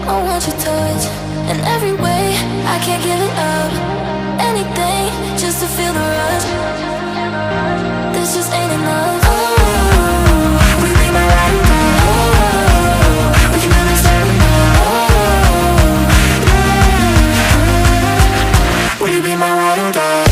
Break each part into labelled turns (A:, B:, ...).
A: I want your touch in every way. I can't give it up. Anything just to feel the rush. This just ain't enough. Oh, we be my ride or die. Oh, we can never stop now. Oh, will you be my ride or die?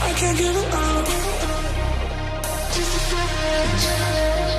A: I can't give it up. Just a second.